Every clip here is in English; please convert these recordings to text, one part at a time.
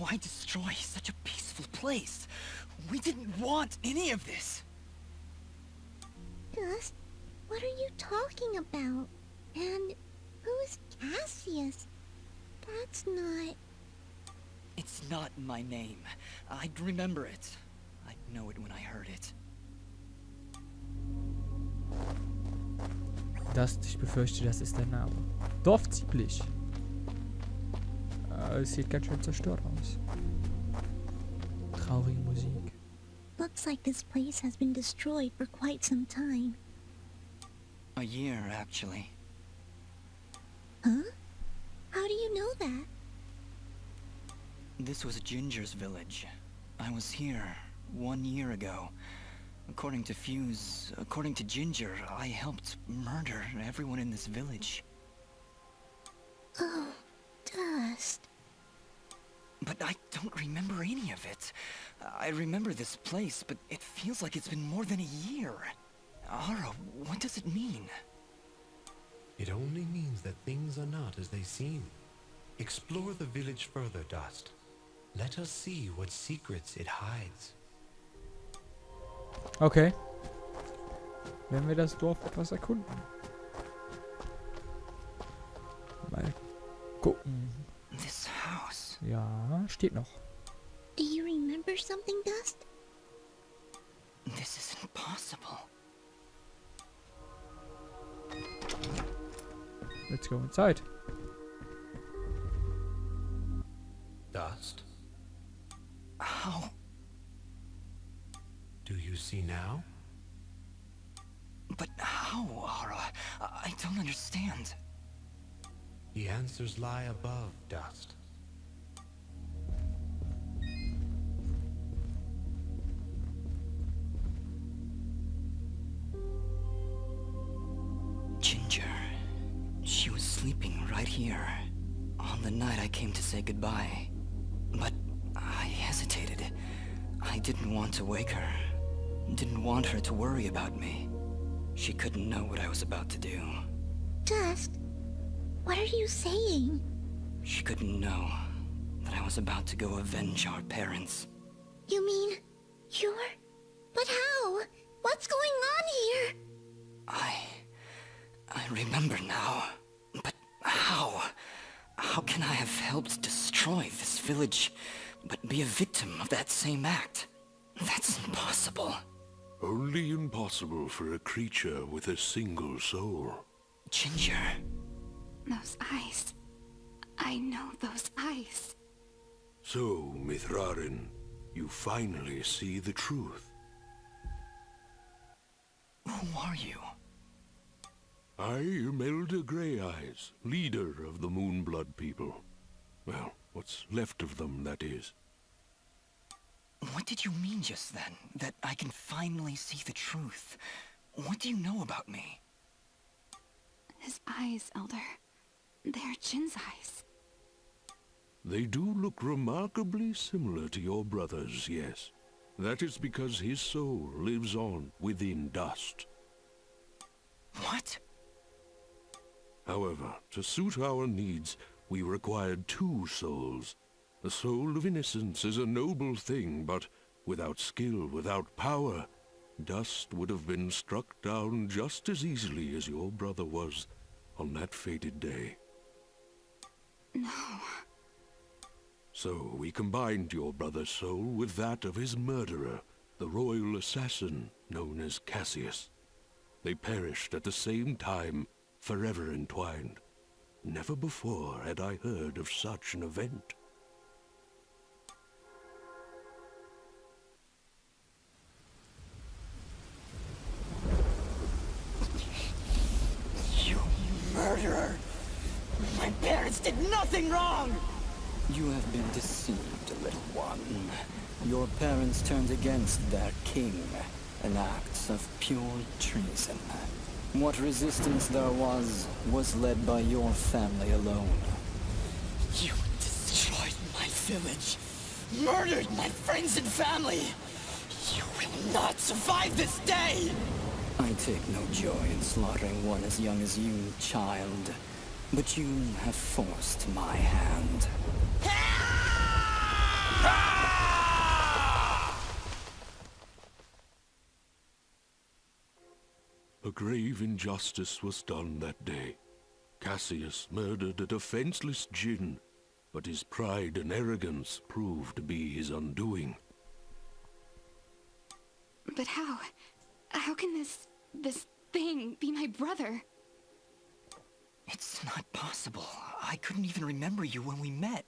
Why destroy such a peaceful place? We didn't want any of this. Dust, what are you talking about? And who's Cassius? That's not... It's not my name. I'd remember it. I'd know it when I heard it. Dust, ich befürchte, das ist dein Name. Dorfziemlich. Es sieht ganz schön zerstört aus. Traurige Musik. Looks like this place has been destroyed for quite some time. A year, actually. Huh? How do you know that? This was Ginger's village. I was here 1 year ago. According to Fuse, according to Ginger, I helped murder everyone in this village. Oh, Dust. But I don't remember any of it. I remember this place, but it feels like it's been more than a year. Ara, what does it mean? It only means that things are not as they seem. Explore the village further, Dust. Let us see what secrets it hides. Okay. Werden wir das Dorf etwas erkunden. Mal gucken. This house. Ja, steht noch. Do you remember something, Dust? This isn't possible. Let's go inside. Dust, How? do you see now? But how, Ara? I don't understand. The answers lie above, Dust. Ginger. She was sleeping right here. On the night I came to say goodbye. But I hesitated. I didn't want to wake her. Didn't want her to worry about me. She couldn't know what I was about to do. Dust, what are you saying? She couldn't know that I was about to go avenge our parents. You mean, you're... But how? What's going on here? I remember now. But how? How can I have helped destroy this village, but be a victim of that same act? That's impossible. Only impossible for a creature with a single soul. Ginger. Those eyes. I know those eyes. So, Mithrarin, you finally see the truth. Who are you? I am Elder Grey Eyes, leader of the Moonblood people. Well, what's left of them, that is. What did you mean just then? That I can finally see the truth? What do you know about me? His eyes, Elder. They're Jin's eyes. They do look remarkably similar to your brother's, yes. That is because his soul lives on within Dust. What? However, to suit our needs, we required 2 souls. The soul of innocence is a noble thing, but without skill, without power, Dust would have been struck down just as easily as your brother was on that fated day. No. So we combined your brother's soul with that of his murderer, the royal assassin known as Cassius. They perished at the same time, forever entwined. Never before had I heard of such an event. You murderer! My parents did nothing wrong! You have been deceived, little one. Your parents turned against their king, an act of pure treason. What resistance there was led by your family alone. You destroyed my village, murdered my friends and family. You will not survive this day! I take no joy in slaughtering one as young as you, child. But you have forced my hand. grave injustice was done that day. Cassius murdered a defenseless Jin, but his pride and arrogance proved to be his undoing. But how? How can this thing be my brother? It's not possible. I couldn't even remember you when we met.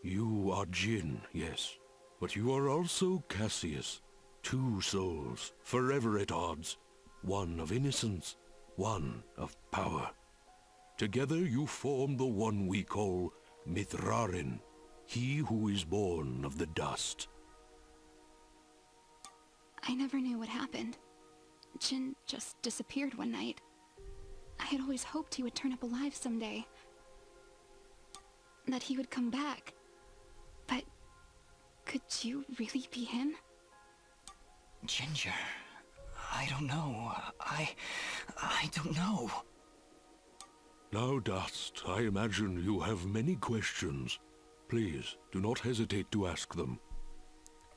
You are Jin, yes, but you are also Cassius. Two souls, forever at odds. One of innocence, one of power. Together you form the one we call Mithrarin, he who is born of the dust. I never knew what happened. Jin just disappeared one night. I had always hoped he would turn up alive someday. That he would come back. But could you really be him? Ginger, I don't know. I don't know. Now, Dust, I imagine you have many questions. Please, do not hesitate to ask them.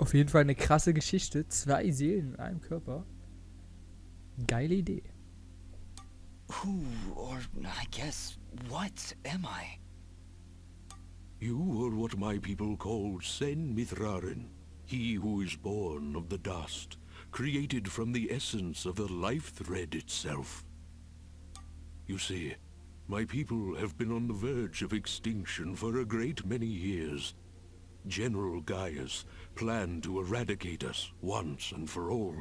Auf jeden Fall eine krasse Geschichte. 2 Seelen in einem Körper. Geile Idee. Who, or I guess, what am I? You are what my people call Sen Mithrarin, he who is born of the dust, created from the essence of the life thread itself. You see, my people have been on the verge of extinction for a great many years. General Gaius planned to eradicate us once and for all,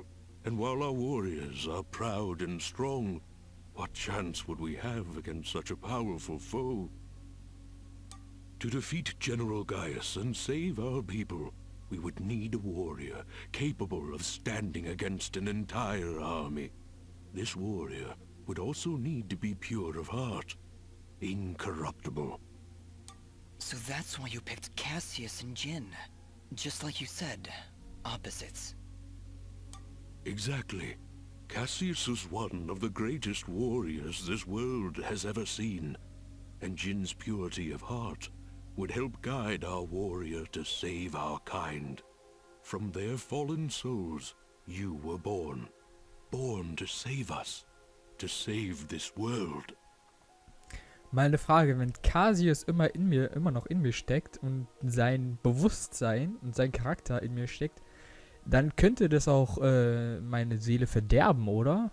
and while our warriors are proud and strong, what chance would we have against such a powerful foe? To defeat General Gaius and save our people, we would need a warrior capable of standing against an entire army. This warrior would also need to be pure of heart, incorruptible. So that's why you picked Cassius and Jin. Just like you said, opposites. Exactly. Cassius was one of the greatest warriors this world has ever seen, and Jin's purity of heart would help guide our warrior to save our kind. From their fallen souls, you were born. Born to save us. To save this world. Mal eine Frage, wenn Cassius immer noch in mir steckt und sein Bewusstsein und sein Charakter in mir steckt, dann könnte das auch meine Seele verderben, oder?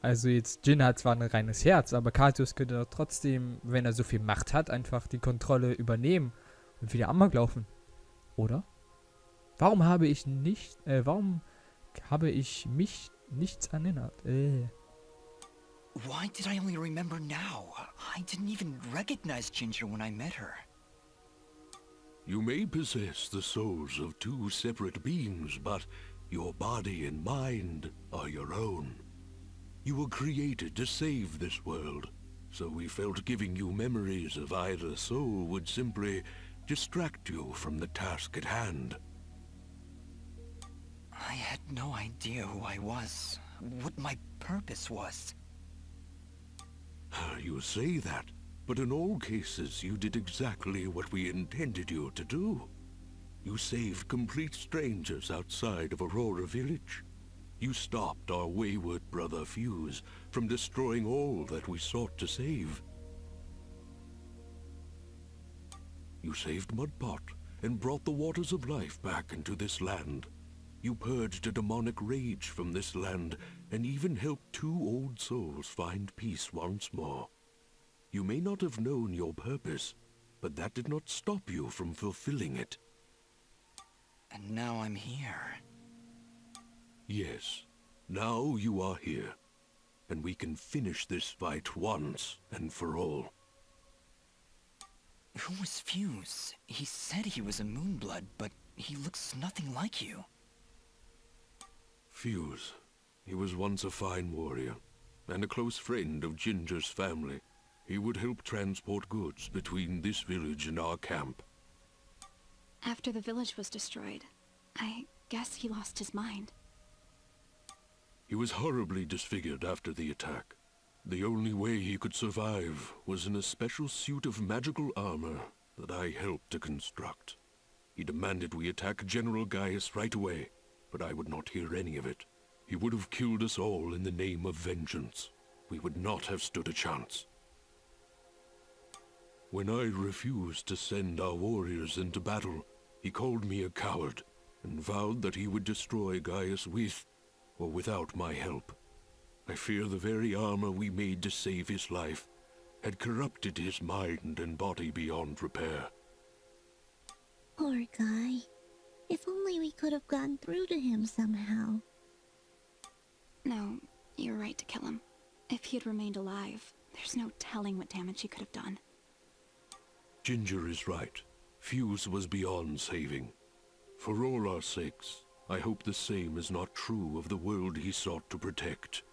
Also jetzt, Jin hat zwar ein reines Herz, aber Cassius könnte doch trotzdem, wenn er so viel Macht hat, einfach die Kontrolle übernehmen und wieder Amok laufen, oder? Warum habe ich mich nichts erinnert? Why did I only remember now? I didn't even recognize Ginger when I met her. You may possess the souls of two separate beings, but your body and mind are your own. You were created to save this world, so we felt giving you memories of either soul would simply distract you from the task at hand. I had no idea who I was, what my purpose was. You say that, but in all cases you did exactly what we intended you to do. You saved complete strangers outside of Aurora Village. You stopped our wayward brother Fuse from destroying all that we sought to save. You saved Mudpot and brought the waters of life back into this land. You purged a demonic rage from this land and even helped 2 old souls find peace once more. You may not have known your purpose, but that did not stop you from fulfilling it. And now I'm here. Yes, now you are here, and we can finish this fight once and for all. Who was Fuse? He said he was a Moonblood, but he looks nothing like you. Fuse. He was once a fine warrior, and a close friend of Ginger's family. He would help transport goods between this village and our camp. After the village was destroyed, I guess he lost his mind. He was horribly disfigured after the attack. The only way he could survive was in a special suit of magical armor that I helped to construct. He demanded we attack General Gaius right away, but I would not hear any of it. He would have killed us all in the name of vengeance. We would not have stood a chance. When I refused to send our warriors into battle, he called me a coward and vowed that he would destroy Gaius with or without my help. I fear the very armor we made to save his life had corrupted his mind and body beyond repair. Poor guy. If only we could have gotten through to him somehow. No, you're right to kill him. If he had remained alive, there's no telling what damage he could have done. Ginger is right. Fuse was beyond saving. For all our sakes, I hope the same is not true of the world he sought to protect.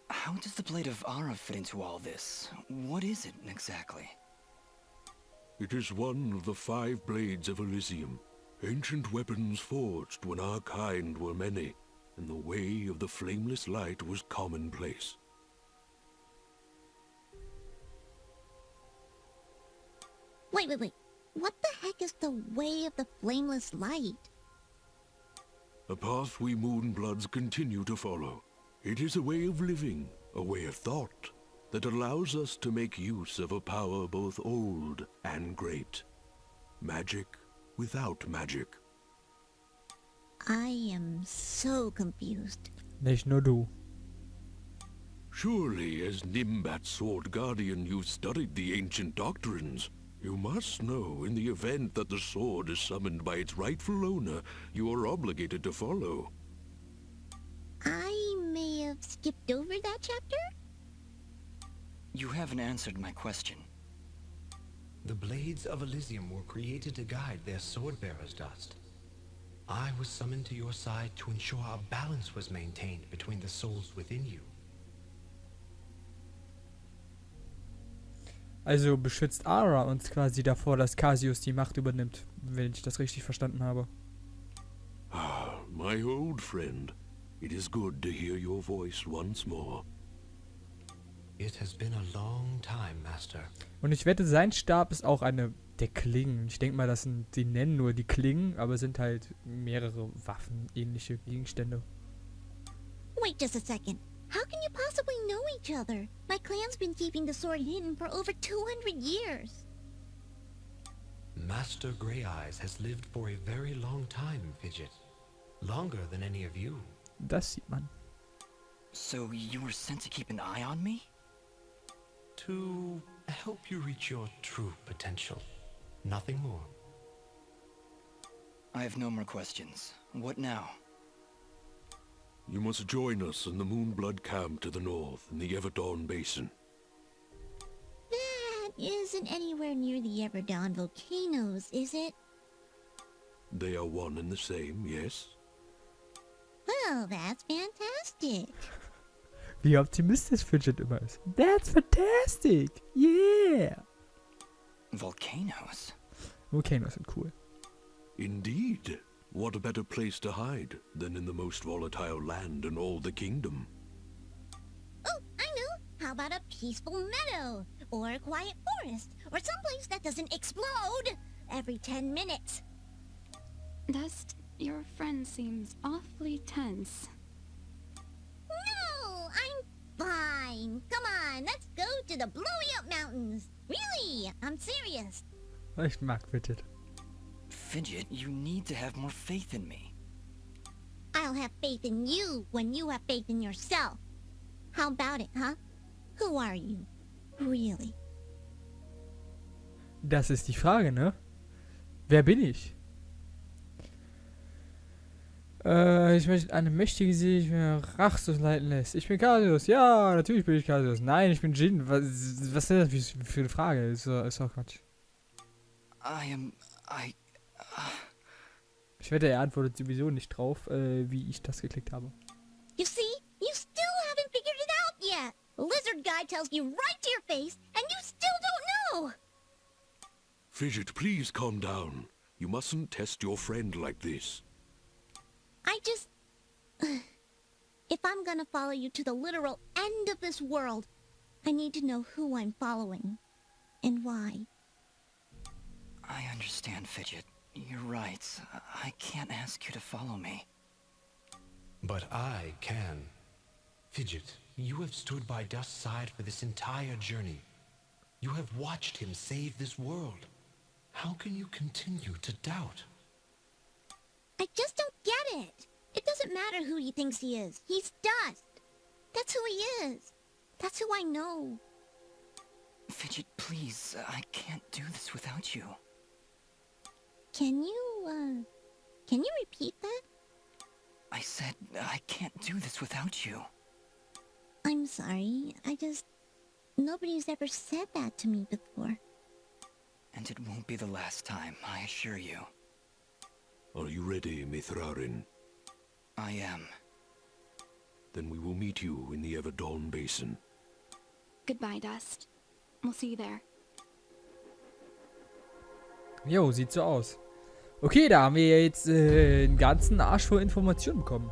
How does the Blade of Ara fit into all this? What is it, exactly? It is one of the 5 blades of Elysium, ancient weapons forged when our kind were many, and the way of the flameless light was commonplace. Wait. What the heck is the way of the flameless light? A path we Moonbloods continue to follow. It is a way of living, a way of thought, that allows us to make use of a power both old and great. Magic without magic. I am so confused. Nicht nur du. Surely, as Nimbat's Sword Guardian, you've studied the ancient doctrines. You must know, in the event that the sword is summoned by its rightful owner, you are obligated to follow. I may have skipped over that chapter? You haven't answered my question. The blades of Elysium were created to guide their sword-bearers, Dust. I was summoned to your side to ensure a balance was maintained between the souls within you. Also beschützt Ara uns quasi davor, dass Cassius die Macht übernimmt, wenn ich das richtig verstanden habe. Ah, my old friend. It is good to hear your voice once more. It has been a long time, Master. Und ich wette, sein Stab ist auch eine der Klingen. Ich denke mal, die nennen nur die Klingen, aber es sind halt mehrere waffenähnliche Gegenstände. Wait just a second. How can you possibly know each other? My clan's been keeping the sword hidden for over 200 years. Master Grey Eyes has lived for a very long time, Fidget. Longer than any of you. Das sieht man. So you were sent to keep an eye on me? To help you reach your true potential. Nothing more. I have no more questions. What now? You must join us in the Moonblood camp to the north in the Everdawn Basin. That isn't anywhere near the Everdawn volcanoes, is it? They are one and the same, yes? Well, that's fantastic. Wie optimistisch Fidget immer ist. That's fantastic! Yeah! Volcanoes? Volcanoes sind cool. Indeed. What a better place to hide than in the most volatile land in all the kingdom? Oh, I know. How about a peaceful meadow? Or a quiet forest? Or someplace that doesn't explode every 10 minutes? Dust, your friend seems awfully tense. No, I'm fine. Come on, let's go to the Blowy Up Mountains. Really, I'm serious. Ich mag Fidget. Fidget, you need to have more faith in me. I'll have faith in you when you have faith in yourself. How about it, huh? Who are you? Really? Das ist die Frage, ne? Wer bin ich? Ich möchte eine mächtige Seele, die mir rachlos leiten lässt. Ich bin Cassius. Ja, natürlich bin ich Cassius. Nein, ich bin Jin. Was ist das für eine Frage? Ist auch Quatsch. Ich wette, er antwortet sowieso nicht drauf, wie ich das geklickt habe. You see? You still haven't figured it out yet. The lizard guy tells you right to your face, and you still don't know. Fidget, please calm down. You mustn't test your friend like this. I just... If I'm gonna follow you to the literal end of this world, I need to know who I'm following. And why. I understand, Fidget. You're right. I can't ask you to follow me. But I can. Fidget, you have stood by Dust's side for this entire journey. You have watched him save this world. How can you continue to doubt? I just don't get it. It doesn't matter who he thinks he is. He's Dust. That's who he is. That's who I know. Fidget, please, I can't do this without you. Can you repeat that? I said I can't do this without you. I'm sorry. Nobody's ever said that to me before. And it won't be the last time, I assure you. Are you ready, Mithrarin? I am. Then we will meet you in the Everdawn Basin. Goodbye, Dust. We'll see you there. Jo, sieht so aus. Okay, da haben wir jetzt einen ganzen Arsch voll Informationen bekommen.